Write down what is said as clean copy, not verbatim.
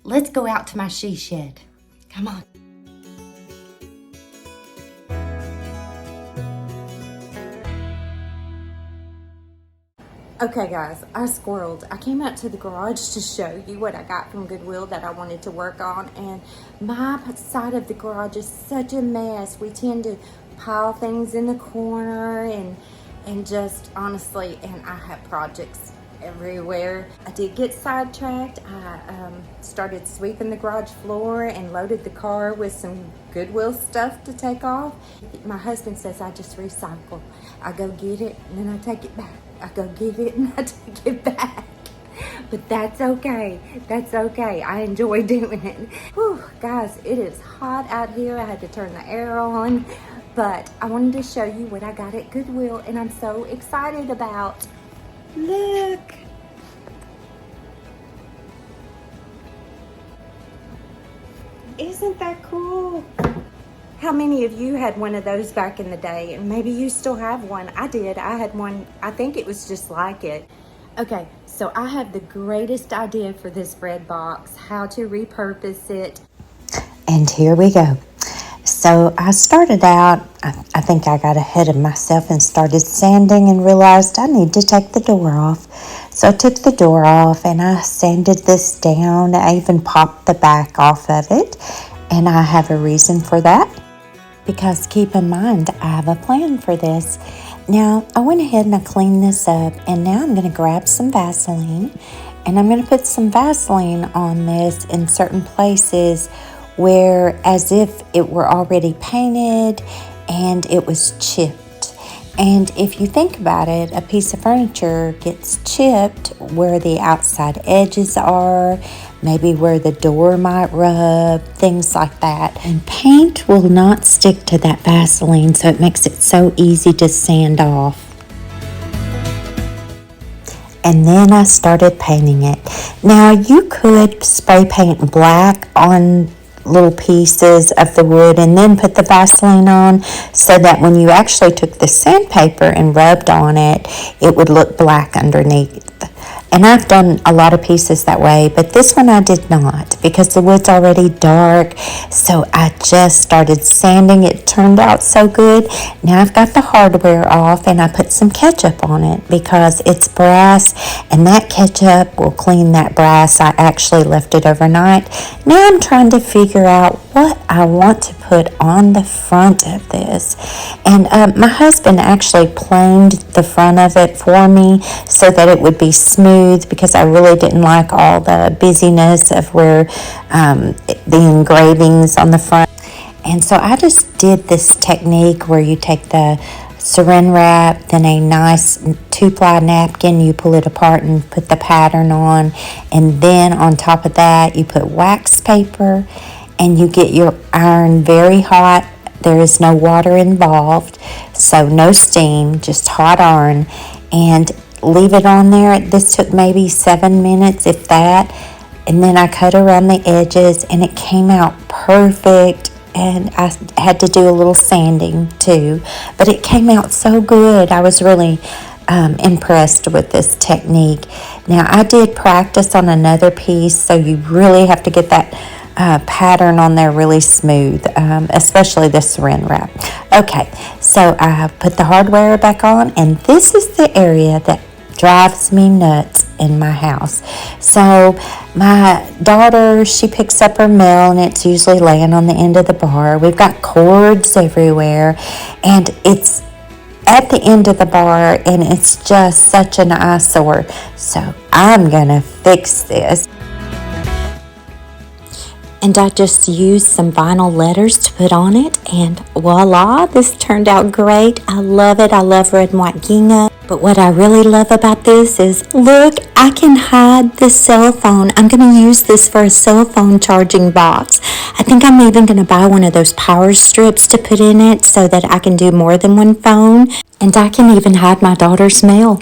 let's go out to my she shed. Come on. Okay guys, I squirreled. I came out to the garage to show you what I got from Goodwill that I wanted to work on, and my side of the garage is such a mess. We tend to pile things in the corner and just honestly, and I have projects everywhere. I did get sidetracked. I started sweeping the garage floor and loaded the car with some Goodwill stuff to take off. My husband says I just recycle. I go get it and then I take it back. I go get it and I take it back. But that's okay. That's okay. I enjoy doing it. Whew, guys, it is hot out here. I had to turn the air on. But I wanted to show you what I got at Goodwill and I'm so excited about. Look. Isn't that cool? How many of you had one of those back in the day? And maybe you still have one. I did. I had one. I think it was just like it. Okay, so I have the greatest idea for this bread box, how to repurpose it. And here we go. So I started out, I think I got ahead of myself and started sanding and realized I need to take the door off. So I took the door off and I sanded this down. I even popped the back off of it. And I have a reason for that. Because keep in mind, I have a plan for this. Now, I went ahead and I cleaned this up, and now I'm going to grab some Vaseline, and I'm going to put some Vaseline on this in certain places where as if it were already painted and it was chipped. And if you think about it, a piece of furniture gets chipped where the outside edges are, maybe where the door might rub, things like that. And paint will not stick to that Vaseline, so it makes it so easy to sand off. And then I started painting it. Now you could spray paint black on little pieces of the wood and then put the Vaseline on so that when you actually took the sandpaper and rubbed on it, it would look black underneath. And I've done a lot of pieces that way, but this one I did not because the wood's already dark. So I just started sanding. It turned out so good. Now I've got the hardware off and I put some ketchup on it because it's brass and that ketchup will clean that brass. I actually left it overnight. Now I'm trying to figure out what I want to put on the front of this. And my husband actually planed the front of it for me so that it would be smooth, because I really didn't like all the busyness of where the engravings on the front. And so I just did this technique where you take the saran wrap, then a nice 2-ply napkin, you pull it apart and put the pattern on, and then on top of that you put wax paper and you get your iron very hot. There is no water involved, so no steam, just hot iron, and leave it on there. This took maybe 7 minutes, if that, and then I cut around the edges and it came out perfect. And I had to do a little sanding too, but it came out so good. I was really impressed with this technique. Now I did practice on another piece, so you really have to get that pattern on there really smooth, especially the saran wrap. Okay, so I put the hardware back on, and this is the area that drives me nuts in my house. So my daughter, she picks up her mail and it's usually laying on the end of the bar. We've got cords everywhere and it's at the end of the bar and it's just such an eyesore. So I'm gonna fix this. And I just used some vinyl letters to put on it, and voila, this turned out great. I love it. I love red and white gingham. But what I really love about this is, look, I can hide the cell phone. I'm going to use this for a cell phone charging box. I think I'm even going to buy one of those power strips to put in it so that I can do more than one phone. And I can even hide my daughter's mail.